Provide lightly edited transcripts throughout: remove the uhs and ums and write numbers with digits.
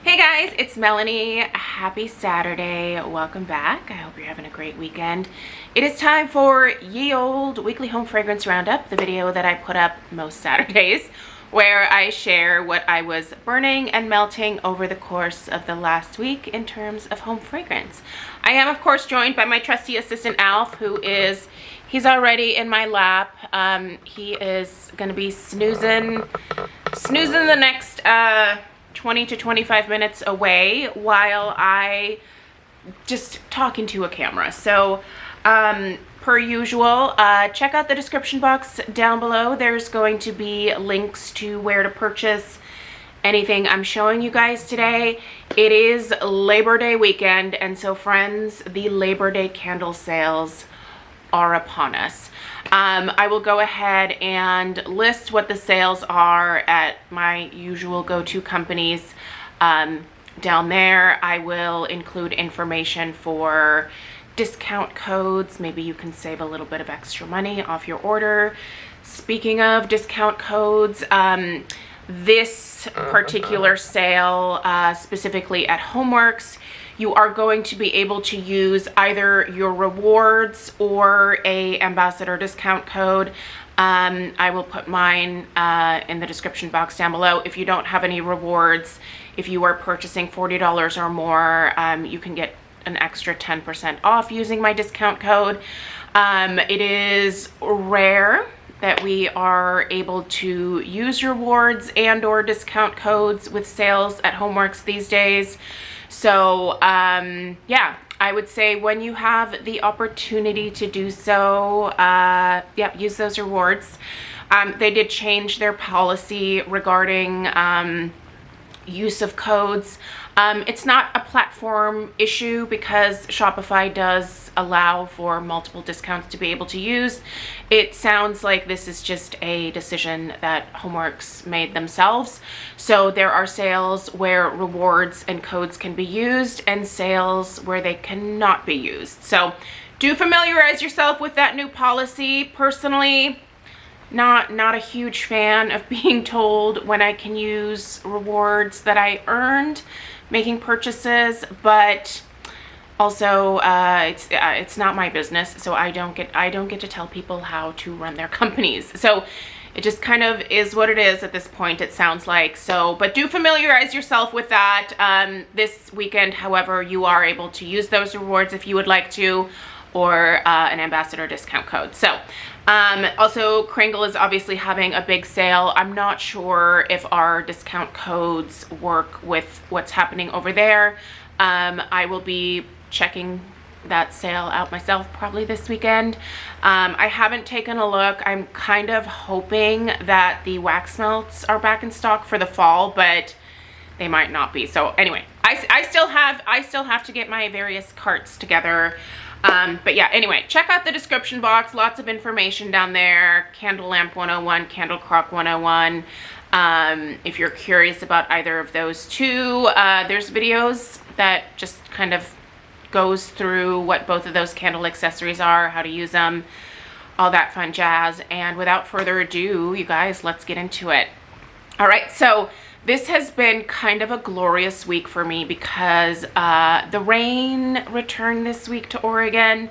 Hey guys, it's Melanie. Happy Saturday. Welcome back. I hope you're having a great weekend. It is time for ye old weekly home fragrance roundup, the video that I put up most Saturdays, where I share what I was burning and melting over the course of the last week in terms of home fragrance. I am, of course, joined by my trusty assistant, Alf, he's already in my lap. He is going to be snoozing the next 20 to 25 minutes away while I just talk into a camera. So per usual, check out the description box down below. There's going to be links to where to purchase anything I'm showing you guys today. It is Labor Day weekend, and so friends, the Labor Day candle sales are upon us. I will go ahead and list what the sales are at my usual go-to companies down there. I will include information for discount codes. Maybe you can save a little bit of extra money off your order. Speaking of discount codes, this particular sale, specifically at Homeworx, you are going to be able to use either your rewards or a ambassador discount code. I will put mine in the description box down below. If you don't have any rewards, if you are purchasing $40 or more, you can get an extra 10% off using my discount code. It is rare that we are able to use rewards and or discount codes with sales at Homeworx these days. So yeah, I would say when you have the opportunity to do so, yeah, use those rewards. They did change their policy regarding use of codes. It's not a platform issue because Shopify does allow for multiple discounts to be able to use. It sounds like this is just a decision that Homeworx made themselves. So there are sales where rewards and codes can be used and sales where they cannot be used. So do familiarize yourself with that new policy. Personally, not a huge fan of being told when I can use rewards that I earned making purchases, but also it's not my business, so I don't get to tell people how to run their companies. So it just kind of is what it is at this point, it sounds like. So, but do familiarize yourself with that. This weekend, however, you are able to use those rewards if you would like to, or an ambassador discount code. So also Kringle is obviously having a big sale. I'm not sure if our discount codes work with what's happening over there. I will be checking that sale out myself probably this weekend. I haven't taken a look. I'm kind of hoping that the wax melts are back in stock for the fall, but they might not be. So anyway, I still have to get my various carts together. But yeah, anyway, check out the description box. Lots of information down there. Candle Lamp 101, Candle Crock 101. If you're curious about either of those two, there's videos that just kind of goes through what both of those candle accessories are, how to use them, all that fun jazz. And without further ado, you guys, let's get into it. All right, so this has been kind of a glorious week for me because the rain returned this week to Oregon.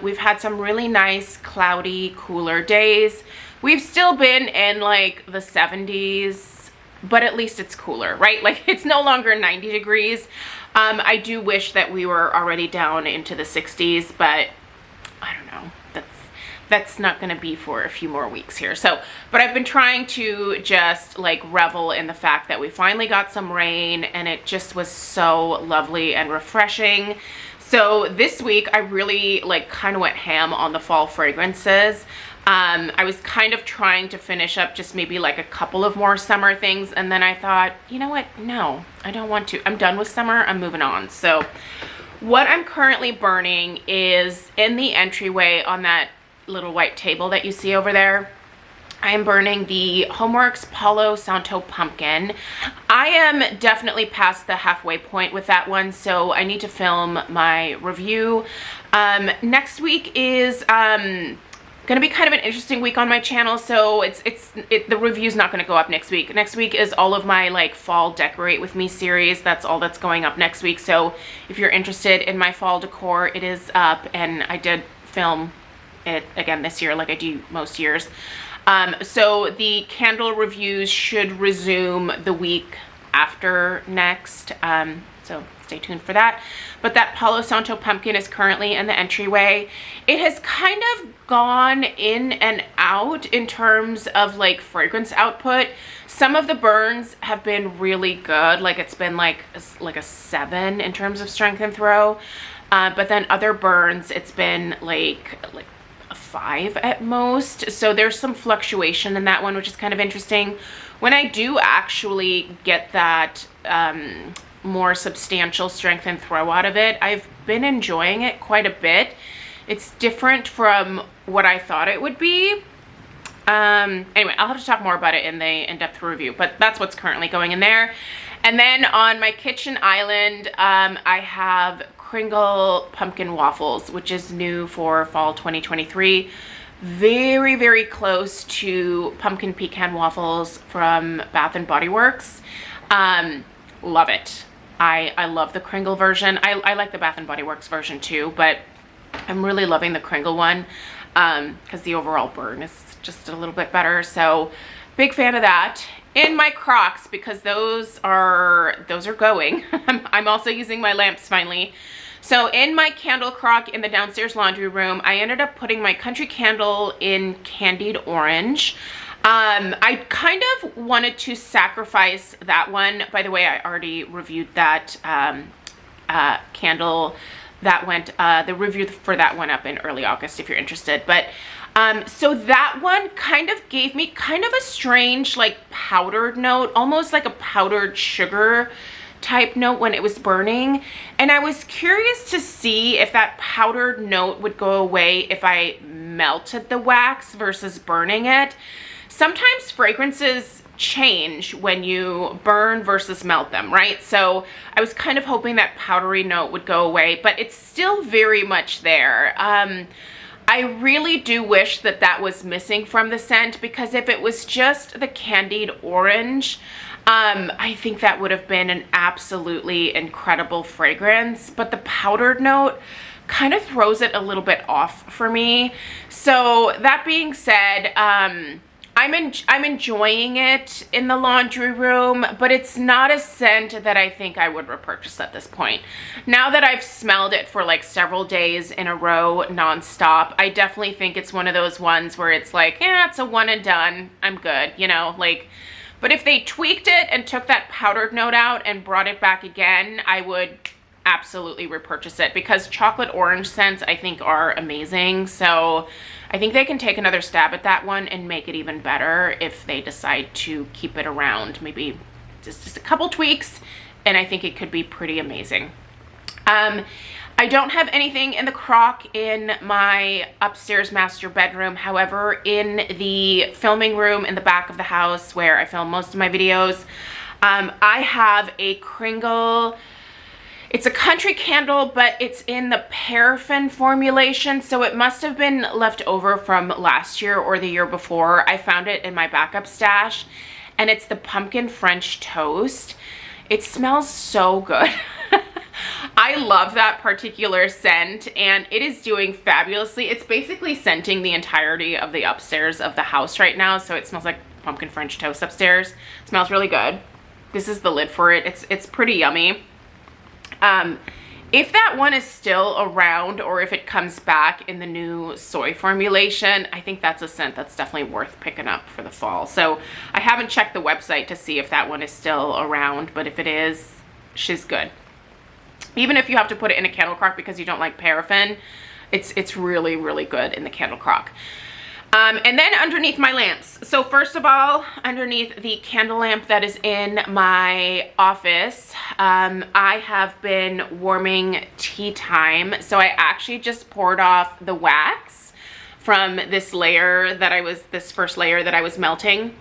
We've had some really nice, cloudy, cooler days. We've still been in like the 70s, but at least it's cooler, right? Like it's no longer 90 degrees. I do wish that we were already down into the 60s, but I don't know. That's not going to be for a few more weeks here. So, but I've been trying to just like revel in the fact that we finally got some rain and it just was so lovely and refreshing. So this week I really like kind of went ham on the fall fragrances. I was kind of trying to finish up just maybe like a couple of more summer things, and then I thought, you know what? No, I don't want to. I'm done with summer. I'm moving on. So what I'm currently burning is in the entryway on that little white table that you see over there. I am burning the Homeworx Palo Santo Pumpkin. I am definitely past the halfway point with that one, so I need to film my review. Next week is Gonna be kind of an interesting week on my channel, so the review's not gonna go up next week. Next week is all of my like fall decorate with me series. That's all that's going up next week. So if you're interested in my fall decor, it is up, and I did film it again this year like I do most years. So the candle reviews should resume the week after next. So stay tuned for that. But that Palo Santo pumpkin is currently in the entryway. It has kind of gone in and out in terms of like fragrance output. Some of the burns have been really good. Like it's been like a 7 in terms of strength and throw. But then other burns, it's been like a 5 at most. So there's some fluctuation in that one, which is kind of interesting. When I do actually get that more substantial strength and throw out of it, I've been enjoying it quite a bit. It's different from what I thought it would be. Anyway, I'll have to talk more about it in the in-depth review, but that's what's currently going in there. And then on my kitchen island, I have Kringle pumpkin waffles, which is new for fall 2023. Very, very close to pumpkin pecan waffles from Bath and Body Works. Love it. I love the Kringle version. I like the Bath and Body Works version too, but I'm really loving the Kringle one because the overall burn is just a little bit better. So big fan of that. In my Crocs, because those are going. I'm also using my lamps finally. So in my candle crock in the downstairs laundry room, I ended up putting my country candle in candied orange. I kind of wanted to sacrifice that one. By the way, I already reviewed that candle. That went, the review for that one up in early August if you're interested. But so that one kind of gave me kind of a strange like powdered note, almost like a powdered sugar type note when it was burning. And I was curious to see if that powdered note would go away if I melted the wax versus burning it. Sometimes fragrances change when you burn versus melt them, right? So I was kind of hoping that powdery note would go away, but it's still very much there. I really do wish that that was missing from the scent, because if it was just the candied orange, I think that would have been an absolutely incredible fragrance, but the powdered note kind of throws it a little bit off for me. So that being said, I'm enjoying it in the laundry room, but it's not a scent that I think I would repurchase at this point. Now that I've smelled it for like several days in a row nonstop, I definitely think it's one of those ones where it's like, yeah, it's a one and done. I'm good, you know, like, but if they tweaked it and took that powdered note out and brought it back again, I would absolutely repurchase it, because chocolate orange scents I think are amazing. So I think they can take another stab at that one and make it even better if they decide to keep it around. Maybe just a couple tweaks, and I think it could be pretty amazing. I don't have anything in the crock in my upstairs master bedroom. However, in the filming room in the back of the house where I film most of my videos, I have a Kringle. It's a country candle, but it's in the paraffin formulation, so it must have been left over from last year or the year before. I found it in my backup stash, and it's the pumpkin French toast. It smells so good. I love that particular scent, and it is doing fabulously. It's basically scenting the entirety of the upstairs of the house right now, so it smells like pumpkin French toast upstairs. It smells really good. This is the lid for it. It's pretty yummy. If that one is still around, or if it comes back in the new soy formulation, I think that's a scent that's definitely worth picking up for the fall. So I haven't checked the website to see if that one is still around, but if it is, she's good. Even if you have to put it in a candle crock because you don't like paraffin, it's really, really good in the candle crock. And then underneath my lamps. So first of all, underneath the candle lamp that is in my office, I have been warming tea time. So I actually just poured off the wax from this layer that this first layer that I was melting.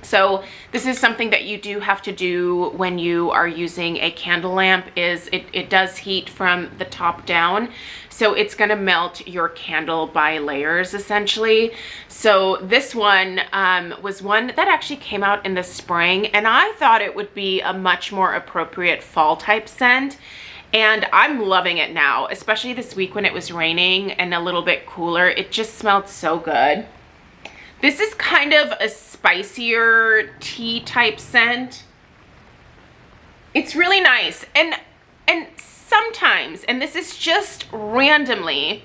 So this is something that you do have to do when you are using a candle lamp, is it does heat from the top down. So it's gonna melt your candle by layers essentially. So this one was one that actually came out in the spring, and I thought it would be a much more appropriate fall type scent. And I'm loving it now, especially this week when it was raining and a little bit cooler. It just smelled so good. This is kind of a spicier tea type scent. It's really nice. And sometimes, and this is just randomly,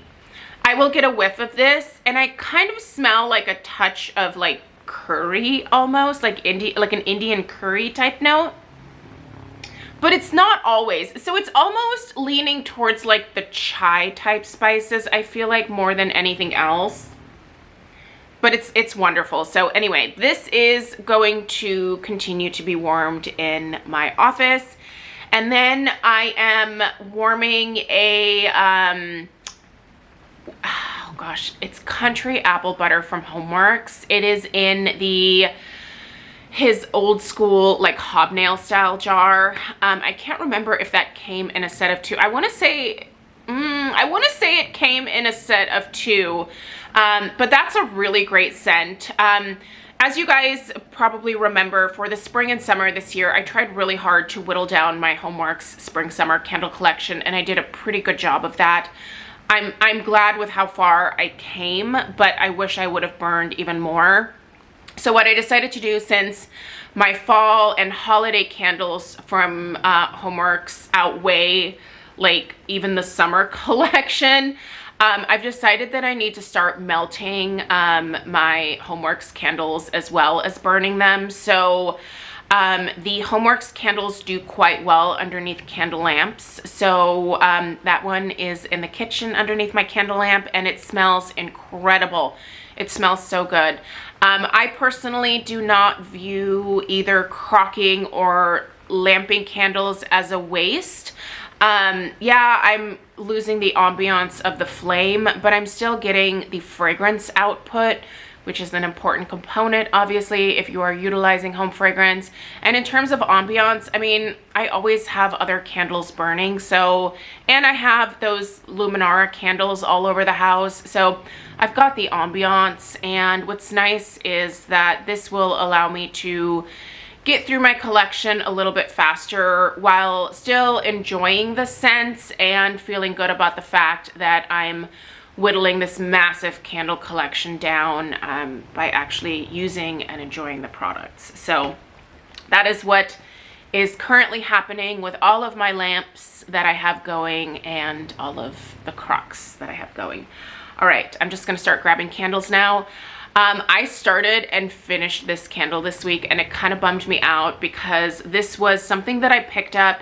I will get a whiff of this and I kind of smell like a touch of like curry almost, like an Indian curry type note. But it's not always. So it's almost leaning towards like the chai type spices, I feel like, more than anything else. But it's wonderful. So anyway, this is going to continue to be warmed in my office. And then I am warming a, oh gosh, it's country apple butter from Homeworx. It is in his old school like hobnail style jar. I can't remember if that came in a set of 2. I want to say it came in a set of 2, but that's a really great scent. As you guys probably remember, for the spring and summer this year, I tried really hard to whittle down my Homeworx spring summer candle collection, and I did a pretty good job of that. I'm glad with how far I came, but I wish I would have burned even more. So what I decided to do, since my fall and holiday candles from Homeworx outweigh like even the summer collection, I've decided that I need to start melting my Homeworx candles as well as burning them. So the Homeworx candles do quite well underneath candle lamps. So that one is in the kitchen underneath my candle lamp, and it smells incredible. It smells so good. I personally do not view either crocking or lamping candles as a waste. Yeah, I'm losing the ambiance of the flame, but I'm still getting the fragrance output, which is an important component, obviously, if you are utilizing home fragrance. And in terms of ambiance, I mean, I always have other candles burning, so, and I have those Luminara candles all over the house, so I've got the ambiance. And what's nice is that this will allow me to get through my collection a little bit faster while still enjoying the scents and feeling good about the fact that I'm whittling this massive candle collection down by actually using and enjoying the products. So that is what is currently happening with all of my lamps that I have going and all of the crocks that I have going. All right, I'm just gonna start grabbing candles now. I started and finished this candle this week, and it kind of bummed me out because this was something that I picked up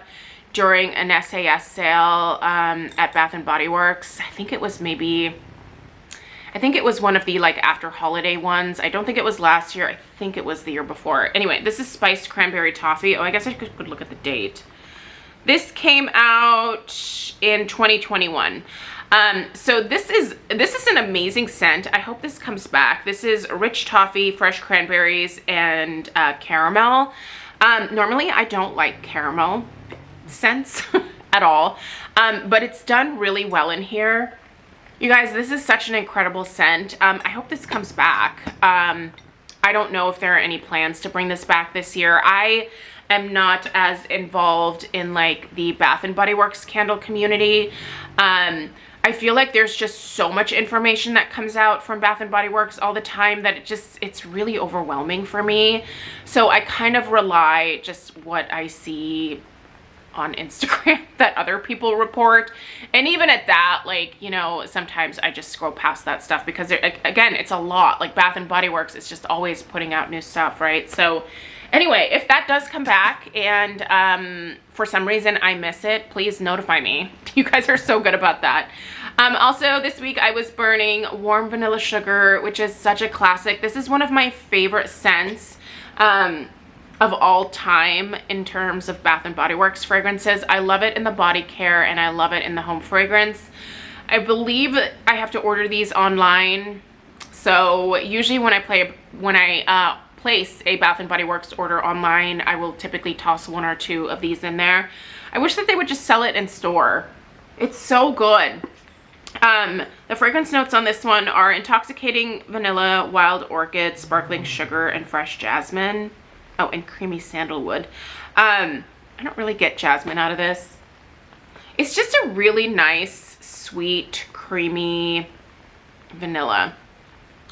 during an SAS sale at Bath & Body Works. I think it was one of the like after holiday ones. I don't think it was last year. I think it was the year before. Anyway, this is Spiced Cranberry Toffee. Oh, I guess I could look at the date. This came out in 2021. So this is an amazing scent. I hope this comes back. This is rich toffee, fresh cranberries, and caramel. Normally I don't like caramel scents at all, but it's done really well in here. You guys, this is such an incredible scent. I hope this comes back. I don't know if there are any plans to bring this back this year. I am not as involved in like the Bath & Body Works candle community. I feel like there's just so much information that comes out from Bath & Body Works all the time that it's really overwhelming for me. So I kind of rely just what I see on Instagram that other people report. And even at that, like, you know, sometimes I just scroll past that stuff because again, it's a lot. Like Bath & Body Works is just always putting out new stuff, right? So anyway, if that does come back and for some reason I miss it, please notify me. You guys are so good about that. Also this week I was burning Warm Vanilla Sugar, which is such a classic. This is one of my favorite scents of all time in terms of Bath & Body Works fragrances. I love it in the body care and I love it in the home fragrance. I believe I have to order these online. So usually when I place a Bath & Body Works order online, I will typically toss 1 or 2 of these in there. I wish that they would just sell it in store. It's so good. The fragrance notes on this one are intoxicating vanilla, wild orchid, sparkling sugar, and fresh jasmine. Oh, and creamy sandalwood. I don't really get jasmine out of this. It's just a really nice, sweet, creamy vanilla.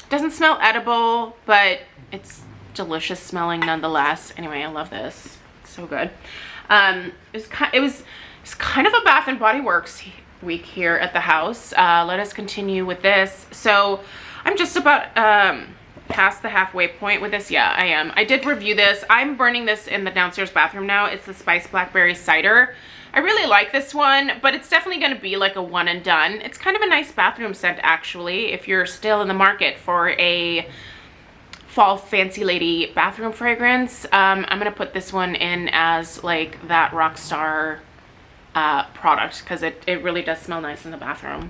Doesn't smell edible, but it's delicious smelling nonetheless. Anyway, I love this. It's so good. It was kind of a Bath & Body Works week here at the house. Let us continue with this. So I'm just about past the halfway point with this. Yeah, I am. I did review this. I'm burning this in the downstairs bathroom now. It's the Spice Blackberry Cider. I really like this one, but it's definitely going to be like a one and done. It's kind of a nice bathroom scent, actually, if you're still in the market for a fall fancy lady bathroom fragrance. I'm going to put this one in as like that Rockstar product, because it really does smell nice in the bathroom.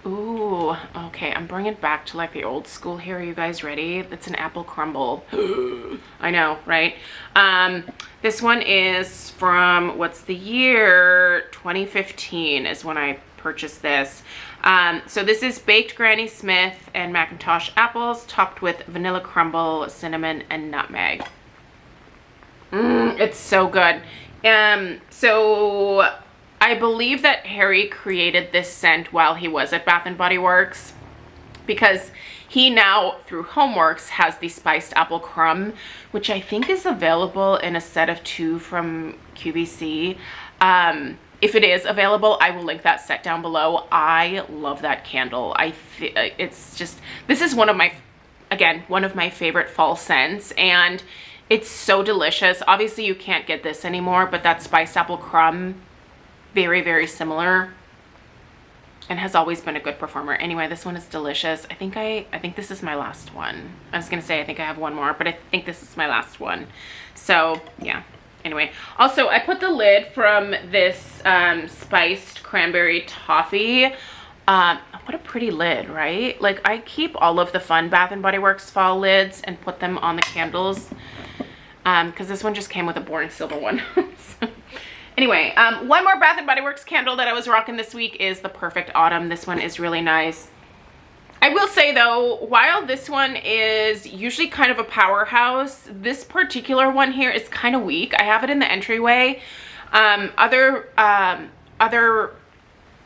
Ooh, okay, I'm bringing it back to like the old school here. Are you guys ready? It's an apple crumble. I know, right? This one is from, what's the year? 2015 is when I purchased this. So this is baked Granny Smith and Macintosh apples topped with vanilla crumble, cinnamon, and nutmeg. It's so good. So I believe that Harry created this scent while he was at Bath & Body Works, because he now, through Homeworx, has the spiced apple crumb, which I think is available in a set of 2 from QVC. If it is available, I will link that set down below. I love that candle. It's just, this is one of my, again, one of my favorite fall scents, and it's so delicious. Obviously, you can't get this anymore, but that spiced apple crumb, very, very similar, and has always been a good performer. Anyway, this one is delicious. I think this is my last one. I was gonna say I think I have one more, but I think this is my last one. So yeah. Anyway, also I put the lid from this spiced cranberry toffee. What a pretty lid, right? Like, I keep all of the fun Bath & Body Works fall lids and put them on the candles, because this one just came with a boring silver one. So, anyway, one more Bath & Body Works candle that I was rocking this week is the Perfect Autumn. This one is really nice. I will say though, while this one is usually kind of a powerhouse, this particular one here is kind of weak. I have it in the entryway. Other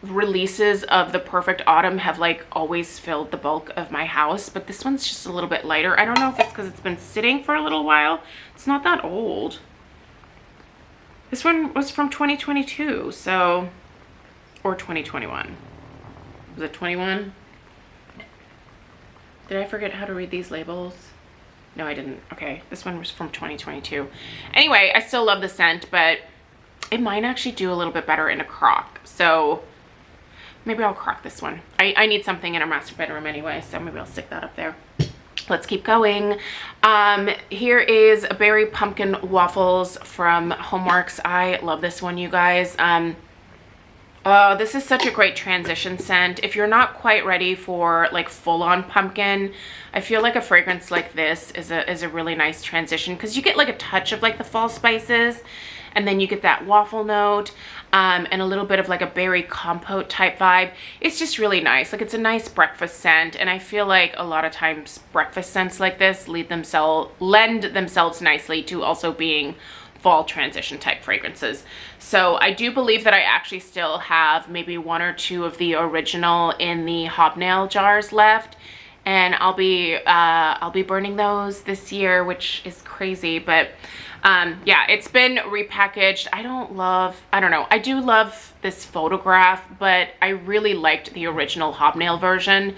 releases of the Perfect Autumn have like always filled the bulk of my house, but this one's just a little bit lighter. I don't know if it's because it's been sitting for a little while. It's not that old. This one was from 2022, so, or 2021. Was it 21? Did I forget how to read these labels? No, I didn't. Okay, this one was from 2022. Anyway, I still love the scent, but it might actually do a little bit better in a crock. So maybe I'll crock this one. I need something in our master bedroom anyway, so maybe I'll stick that up there. Let's keep going. Here is a berry pumpkin waffles from Homeworx. I love this one, you guys. Oh, this is such a great transition scent. If you're not quite ready for like full-on pumpkin, I feel like a fragrance like this is a really nice transition, because you get like a touch of like the fall spices, and then you get that waffle note, and a little bit of like a berry compote type vibe. It's just really nice. Like, it's a nice breakfast scent, and I feel like a lot of times breakfast scents like this lend themselves nicely to also being fall transition type fragrances. So I do believe that I actually still have maybe 1 or 2 of the original in the hobnail jars left, and I'll be burning those this year, which is crazy. But yeah, it's been repackaged. I don't know, I do love this photograph, but I really liked the original hobnail version.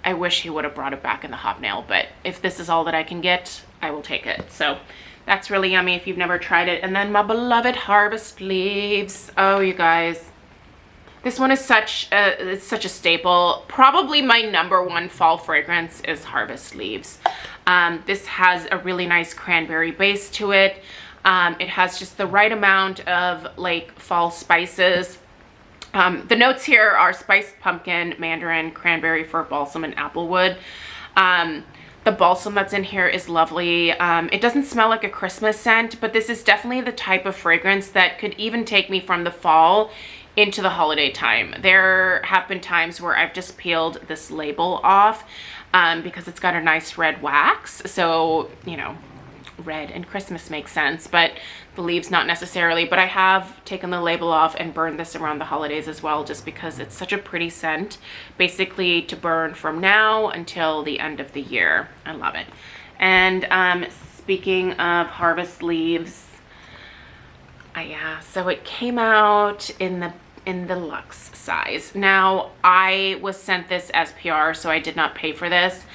I wish he would have brought it back in the hobnail, but if this is all that I can get, I will take it. So that's really yummy if you've never tried it. And then my beloved Harvest Leaves. Oh, you guys, this one is such a staple. Probably my #1 fall fragrance is Harvest Leaves. This has a really nice cranberry base to it. It has just the right amount of like fall spices. The notes here are spiced pumpkin, mandarin, cranberry, fir balsam, and applewood. The balsam that's in here is lovely. It doesn't smell like a Christmas scent, but this is definitely the type of fragrance that could even take me from the fall into the holiday time. There have been times where I've just peeled this label off because it's got a nice red wax. So, you know, red and Christmas makes sense, but the leaves not necessarily. But I have taken the label off and burned this around the holidays as well, just because it's such a pretty scent, basically to burn from now until the end of the year. I love it. And speaking of harvest leaves, yeah, so it came out in the luxe size. Now, I was sent this as PR, so I did not pay for this.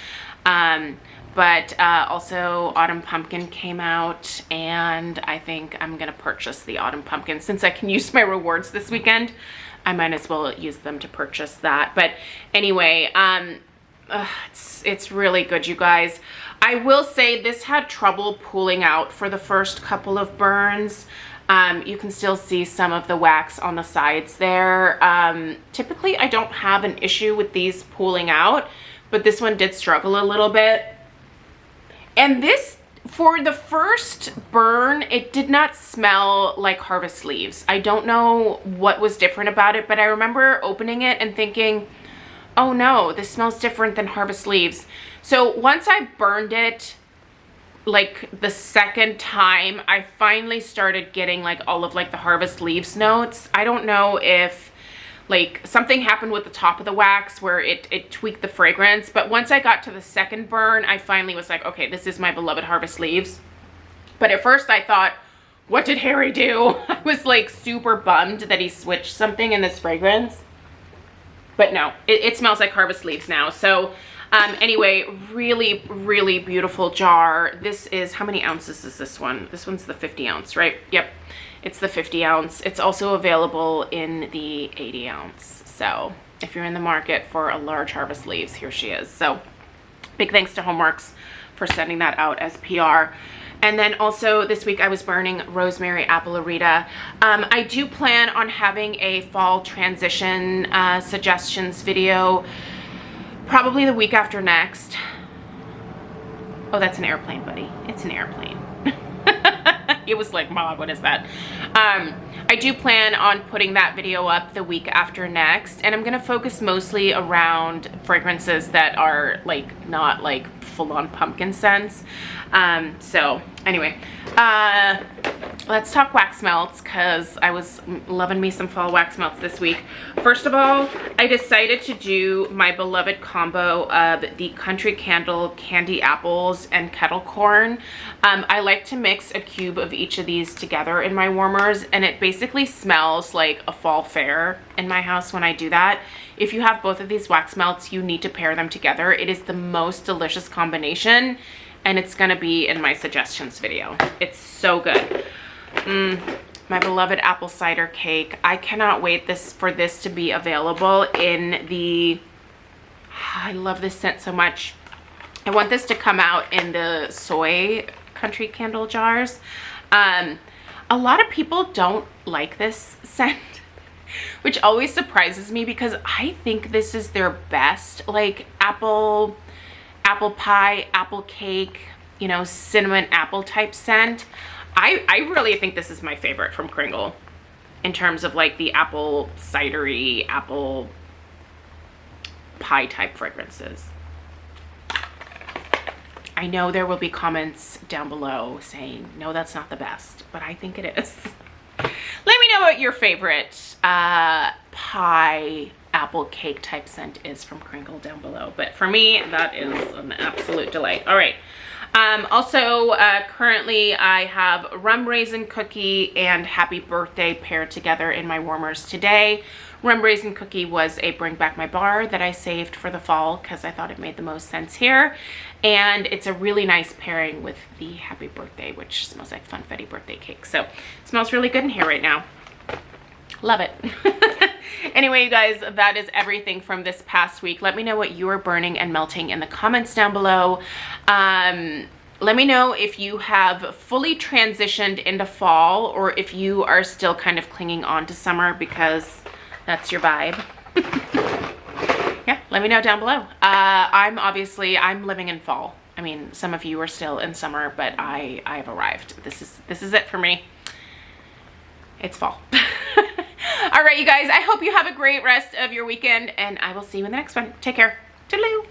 But also Autumn Pumpkin came out, and I think I'm gonna purchase the Autumn Pumpkin. Since I can use my rewards this weekend, I might as well use them to purchase that. But anyway, it's really good, you guys. I will say this had trouble pulling out for the first couple of burns. You can still see some of the wax on the sides there. Typically, I don't have an issue with these pulling out, but this one did struggle a little bit. And this, for the first burn, it did not smell like harvest leaves. I don't know what was different about it, but I remember opening it and thinking, oh no, this smells different than harvest leaves. So once I burned it, like the second time, I finally started getting like all of like the harvest leaves notes. I don't know if like something happened with the top of the wax where it tweaked the fragrance, but once I got to the second burn, I finally was like, okay, this is my beloved harvest leaves. But at first I thought, what did Harry do? I was like super bummed that he switched something in this fragrance. But no, it smells like harvest leaves now. So anyway, really, really beautiful jar. This is, how many ounces is this one? This one's the 50 ounce, right? Yep, it's the 50 ounce. It's also available in the 80 ounce. So if you're in the market for a large harvest leaves, here she is. So big thanks to Homeworx for sending that out as PR. And then also this week I was burning Rosemary Apple Arita. I do plan on having a fall transition suggestions video probably the week after next. Oh, that's an airplane, buddy. It's an airplane. It was like, Mom, what is that? I do plan on putting that video up the week after next, and I'm gonna focus mostly around fragrances that are like not like full-on pumpkin scents. So anyway, let's talk wax melts, because I was loving me some fall wax melts this week. First of all, I decided to do my beloved combo of the Kringle Candle candy apples and kettle corn. I like to mix a cube of each of these together in my warmers, and it basically smells like a fall fair in my house when I do that. If you have both of these wax melts, you need to pair them together. It is the most delicious combination, and it's gonna be in my suggestions video. It's so good. My beloved apple cider cake. I cannot wait for this to be available in the, I love this scent so much. I want this to come out in the soy Kringle Candle jars. A lot of people don't like this scent, which always surprises me because I think this is their best, like apple pie, apple cake, you know, cinnamon apple type scent. I really think this is my favorite from Kringle in terms of like the apple cidery, apple pie type fragrances. I know there will be comments down below saying, no, that's not the best, but I think it is. Let me know what your favorite pie apple cake type scent is from Kringle down below. But for me, that is an absolute delight. All right. Also, currently I have Rum Raisin Cookie and Happy Birthday paired together in my warmers today. Rum Raisin Cookie was a Bring Back My Bar that I saved for the fall because I thought it made the most sense here. And it's a really nice pairing with the Happy Birthday, which smells like funfetti birthday cake. So it smells really good in here right now. Love it. Anyway, you guys, that is everything from this past week. Let me know what you are burning and melting in the comments down below. Let me know if you have fully transitioned into fall or if you are still kind of clinging on to summer because that's your vibe. Yeah, let me know down below. I'm living in fall. I mean, some of you are still in summer, but I've arrived. This is it for me. It's fall. All right, you guys, I hope you have a great rest of your weekend, and I will see you in the next one. Take care. Toodaloo.